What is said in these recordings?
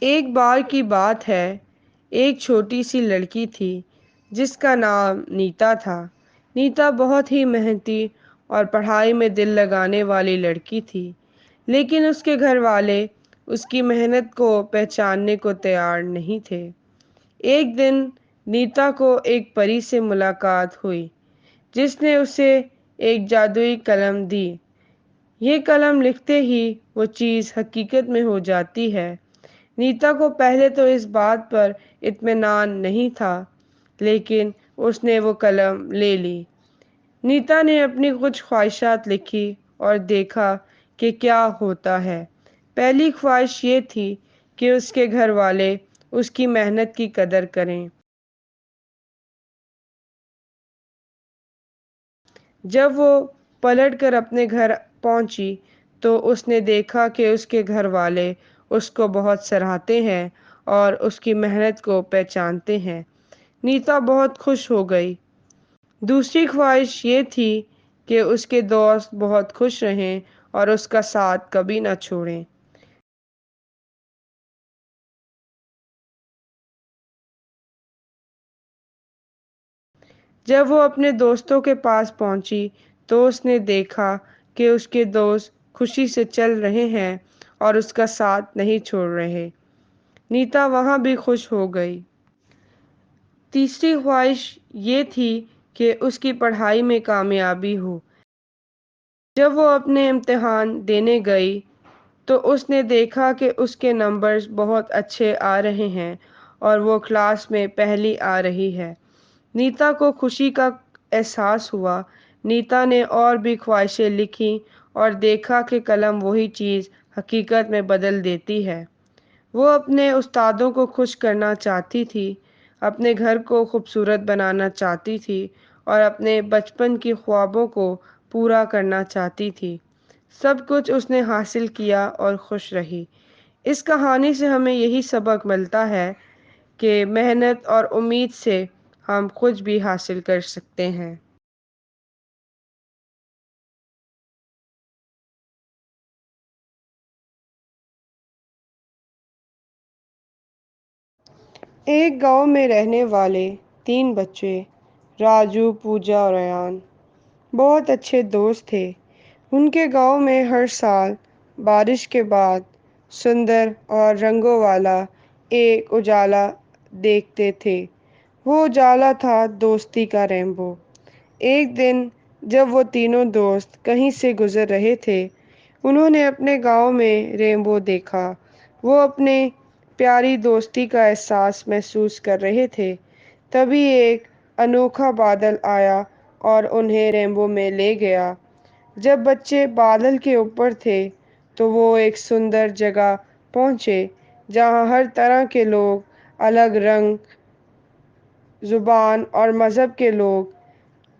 ایک بار کی بات ہے، ایک چھوٹی سی لڑکی تھی جس کا نام نیتا تھا۔ نیتا بہت ہی محنتی اور پڑھائی میں دل لگانے والی لڑکی تھی، لیکن اس کے گھر والے اس کی محنت کو پہچاننے کو تیار نہیں تھے۔ ایک دن نیتا کو ایک پری سے ملاقات ہوئی جس نے اسے ایک جادوئی قلم دی۔ یہ قلم لکھتے ہی وہ چیز حقیقت میں ہو جاتی ہے۔ نیتا کو پہلے تو اس بات پر اطمینان نہیں تھا، لیکن اس نے وہ قلم لے لی۔ نیتا نے اپنی کچھ خواہشات لکھی اور دیکھا کہ کیا ہوتا ہے۔ پہلی خواہش یہ تھی کہ اس کے گھر والے اس کی محنت کی قدر کریں۔ جب وہ پلٹ کر اپنے گھر پہنچی تو اس نے دیکھا کہ اس کے گھر والے اس کو بہت سراہتے ہیں اور اس کی محنت کو پہچانتے ہیں۔ نیتا بہت خوش ہو گئی۔ دوسری خواہش یہ تھی کہ اس کے دوست بہت خوش رہیں اور اس کا ساتھ کبھی نہ چھوڑیں۔ جب وہ اپنے دوستوں کے پاس پہنچی تو اس نے دیکھا کہ اس کے دوست خوشی سے چل رہے ہیں اور اس کا ساتھ نہیں چھوڑ رہے۔ نیتا وہاں بھی خوش ہو گئی۔ تیسری خواہش یہ تھی کہ اس کی پڑھائی میں کامیابی ہو۔ جب وہ اپنے امتحان دینے گئی تو اس نے دیکھا کہ اس کے نمبرز بہت اچھے آ رہے ہیں اور وہ کلاس میں پہلی آ رہی ہے۔ نیتا کو خوشی کا احساس ہوا۔ نیتا نے اور بھی خواہشیں لکھیں اور دیکھا کہ قلم وہی چیز حقیقت میں بدل دیتی ہے۔ وہ اپنے استادوں کو خوش کرنا چاہتی تھی، اپنے گھر کو خوبصورت بنانا چاہتی تھی اور اپنے بچپن کی خوابوں کو پورا کرنا چاہتی تھی۔ سب کچھ اس نے حاصل کیا اور خوش رہی۔ اس کہانی سے ہمیں یہی سبق ملتا ہے کہ محنت اور امید سے ہم کچھ بھی حاصل کر سکتے ہیں۔ ایک گاؤں میں رہنے والے 3 بچے راجو، پوجا اور ایان بہت اچھے دوست تھے۔ ان کے گاؤں میں ہر سال بارش کے بعد سندر اور رنگوں والا ایک اجالا دیکھتے تھے۔ وہ اجالا تھا دوستی کا رینبو۔ ایک دن جب وہ تینوں دوست کہیں سے گزر رہے تھے، انہوں نے اپنے گاؤں میں رینبو دیکھا۔ وہ اپنے پیاری دوستی کا احساس محسوس کر رہے تھے۔ تبھی ایک انوکھا بادل آیا اور انہیں رینبو میں لے گیا۔ جب بچے بادل کے اوپر تھے تو وہ ایک سندر جگہ پہنچے جہاں ہر طرح کے لوگ، الگ رنگ، زبان اور مذہب کے لوگ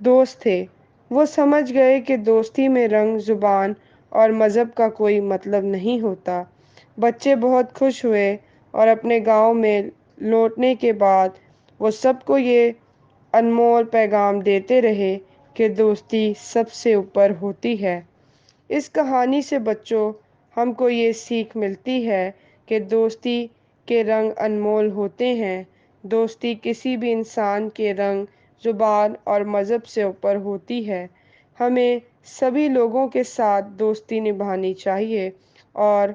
دوست تھے۔ وہ سمجھ گئے کہ دوستی میں رنگ، زبان اور مذہب کا کوئی مطلب نہیں ہوتا۔ بچے بہت خوش ہوئے اور اپنے گاؤں میں لوٹنے کے بعد وہ سب کو یہ انمول پیغام دیتے رہے کہ دوستی سب سے اوپر ہوتی ہے۔ اس کہانی سے بچوں، ہم کو یہ سیکھ ملتی ہے کہ دوستی کے رنگ انمول ہوتے ہیں۔ دوستی کسی بھی انسان کے رنگ، زبان اور مذہب سے اوپر ہوتی ہے۔ ہمیں سبھی لوگوں کے ساتھ دوستی نبھانی چاہیے اور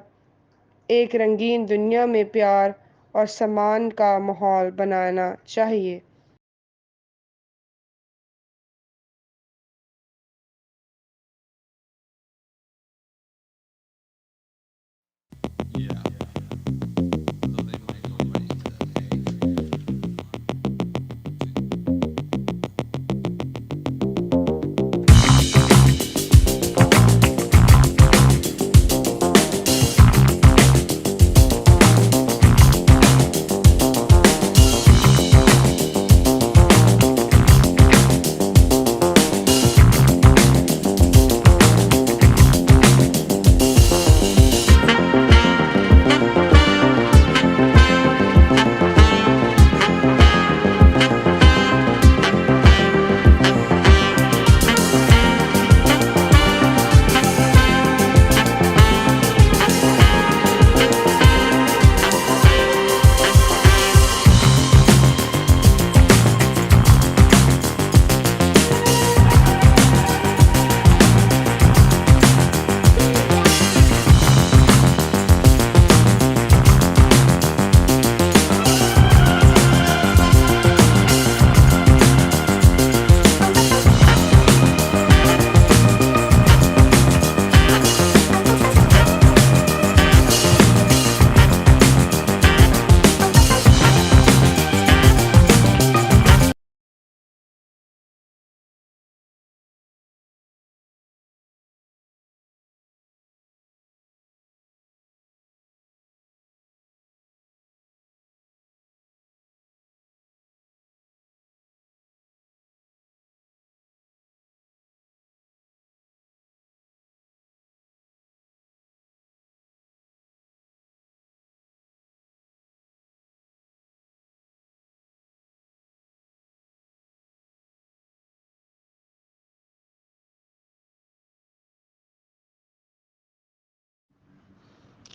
ایک رنگین دنیا میں پیار اور سمان کا ماحول بنانا چاہیے۔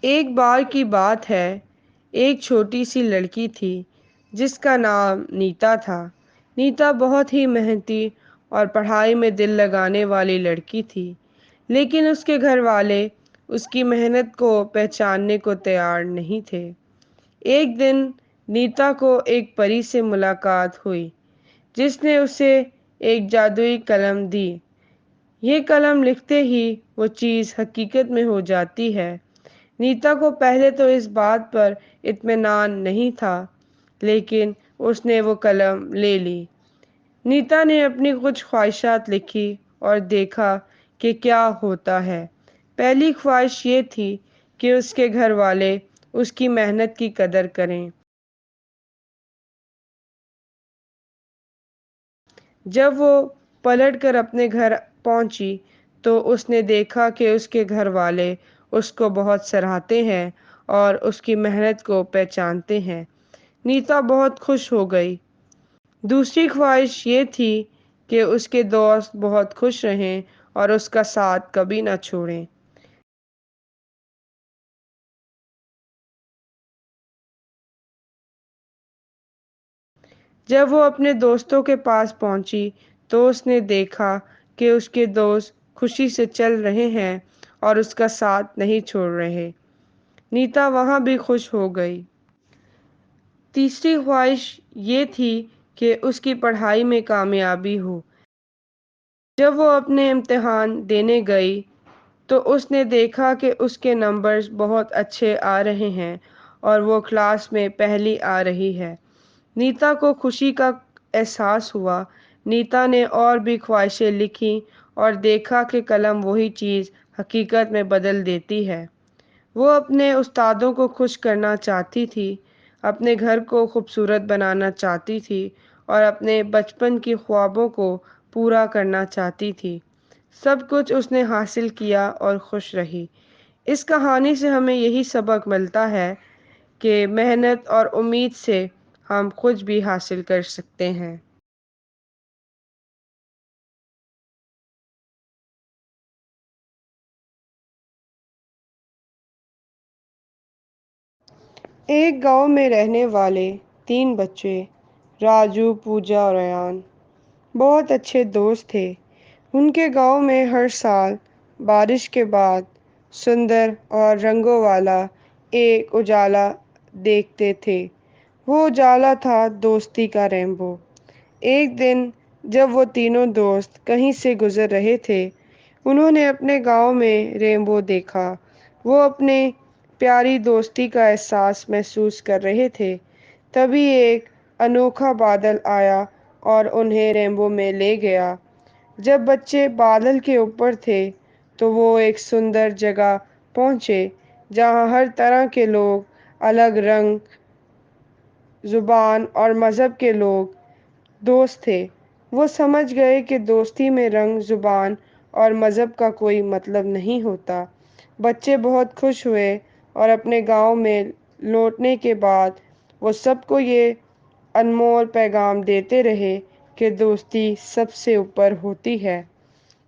ایک بار کی بات ہے، ایک چھوٹی سی لڑکی تھی جس کا نام نیتا تھا۔ نیتا بہت ہی محنتی اور پڑھائی میں دل لگانے والی لڑکی تھی، لیکن اس کے گھر والے اس کی محنت کو پہچاننے کو تیار نہیں تھے۔ ایک دن نیتا کو ایک پری سے ملاقات ہوئی جس نے اسے ایک جادوئی قلم دی۔ یہ قلم لکھتے ہی وہ چیز حقیقت میں ہو جاتی ہے۔ نیتا کو پہلے تو اس بات پر اطمینان نہیں تھا، لیکن اس نے وہ قلم لے لی۔ نیتا نے اپنی کچھ خواہشات لکھی اور دیکھا کہ کیا ہوتا ہے۔ پہلی خواہش یہ تھی کہ اس کے گھر والے اس کی محنت کی قدر کریں۔ جب وہ پلٹ کر اپنے گھر پہنچی تو اس نے دیکھا کہ اس کے گھر والے اس کو بہت سراہتے ہیں اور اس کی محنت کو پہچانتے ہیں۔ نیتا بہت خوش ہو گئی۔ دوسری خواہش یہ تھی کہ اس کے دوست بہت خوش رہیں اور اس کا ساتھ کبھی نہ چھوڑیں۔ جب وہ اپنے دوستوں کے پاس پہنچی تو اس نے دیکھا کہ اس کے دوست خوشی سے چل رہے ہیں اور اس کا ساتھ نہیں چھوڑ رہے۔ نیتا وہاں بھی خوش ہو گئی۔ تیسری خواہش یہ تھی کہ اس کی پڑھائی میں کامیابی ہو۔ جب وہ اپنے امتحان دینے گئی تو اس نے دیکھا کہ اس کے نمبرز بہت اچھے آ رہے ہیں اور وہ کلاس میں پہلی آ رہی ہے۔ نیتا کو خوشی کا احساس ہوا۔ نیتا نے اور بھی خواہشیں لکھیں اور دیکھا کہ قلم وہی چیز حقیقت میں بدل دیتی ہے۔ وہ اپنے استادوں کو خوش کرنا چاہتی تھی، اپنے گھر کو خوبصورت بنانا چاہتی تھی اور اپنے بچپن کی خوابوں کو پورا کرنا چاہتی تھی۔ سب کچھ اس نے حاصل کیا اور خوش رہی۔ اس کہانی سے ہمیں یہی سبق ملتا ہے کہ محنت اور امید سے ہم کچھ بھی حاصل کر سکتے ہیں۔ ایک گاؤں میں رہنے والے 3 بچے راجو، پوجا اور ایان بہت اچھے دوست تھے۔ ان کے گاؤں میں ہر سال بارش کے بعد سندر اور رنگوں والا ایک اجالا دیکھتے تھے۔ وہ اجالا تھا دوستی کا رینبو۔ ایک دن جب وہ تینوں دوست کہیں سے گزر رہے تھے، انہوں نے اپنے گاؤں میں رینبو دیکھا۔ وہ اپنے پیاری دوستی کا احساس محسوس کر رہے تھے۔ تبھی ایک انوکھا بادل آیا اور انہیں رینبو میں لے گیا۔ جب بچے بادل کے اوپر تھے تو وہ ایک سندر جگہ پہنچے جہاں ہر طرح کے لوگ، الگ رنگ، زبان اور مذہب کے لوگ دوست تھے۔ وہ سمجھ گئے کہ دوستی میں رنگ، زبان اور مذہب کا کوئی مطلب نہیں ہوتا۔ بچے بہت خوش ہوئے اور اپنے گاؤں میں لوٹنے کے بعد وہ سب کو یہ انمول پیغام دیتے رہے کہ دوستی سب سے اوپر ہوتی ہے۔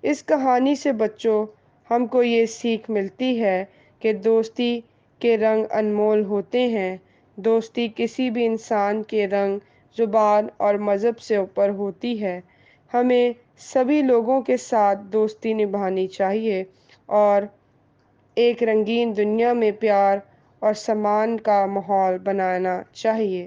اس کہانی سے بچوں، ہم کو یہ سیکھ ملتی ہے کہ دوستی کے رنگ انمول ہوتے ہیں۔ دوستی کسی بھی انسان کے رنگ، زبان اور مذہب سے اوپر ہوتی ہے۔ ہمیں سبھی لوگوں کے ساتھ دوستی نبھانی چاہیے اور ایک رنگین دنیا میں پیار اور سمان کا ماحول بنانا چاہیے۔